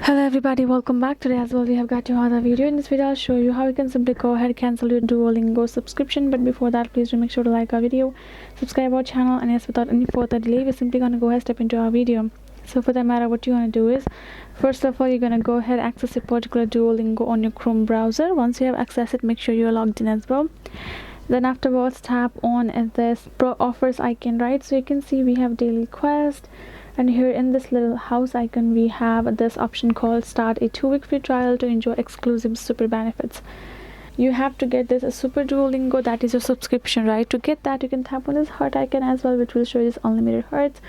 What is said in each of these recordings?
Hello everybody, welcome back. Today as well we have got you another video. In this video I'll show you how you can simply go ahead and cancel your Duolingo subscription. But before that, please do make sure to like our video, subscribe our channel, and yes, without any further delay, we're simply gonna go ahead and step into our video. So for that matter, what you want to do is, first of all, you're gonna go ahead and access a particular Duolingo on your Chrome browser. Once you have accessed it, make sure you're logged in as well. Then afterwards, tap on this pro offers icon, right? So you can see we have daily quest, and here in this little house icon we have this option called start a 2-week free trial to enjoy exclusive super benefits. You have to get this a super Duolingo, that is your subscription, right? To get that, you can tap on this heart icon as well, which will show you this unlimited hearts.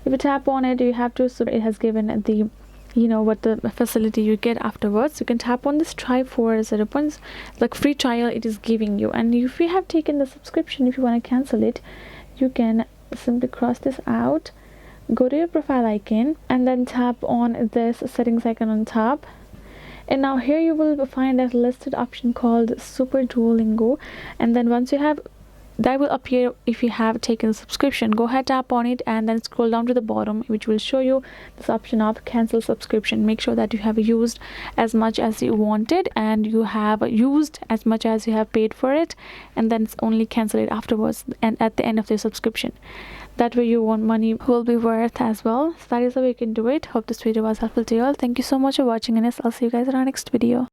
If you tap on it, you have to, so it has given the what the facility you get afterwards. You can tap on this try for 0 points, like free trial it is giving you. And if you have taken the subscription, if you want to cancel it, you can simply cross this out, go to your profile icon, and then tap on this settings icon on top. And now here you will find a listed option called super Duolingo, and then once you have that, will appear if you have taken a subscription. Go ahead, tap on it, and then scroll down to the bottom, which will show you this option of cancel subscription. Make sure that you have used as much as you wanted and you have used as much as you have paid for it, and then it's only cancel it afterwards and at the end of the subscription. That way your own money will be worth as well. So that is how you can do it. Hope this video was helpful to you all. Thank you so much for watching, and yes, I'll see you guys in our next video.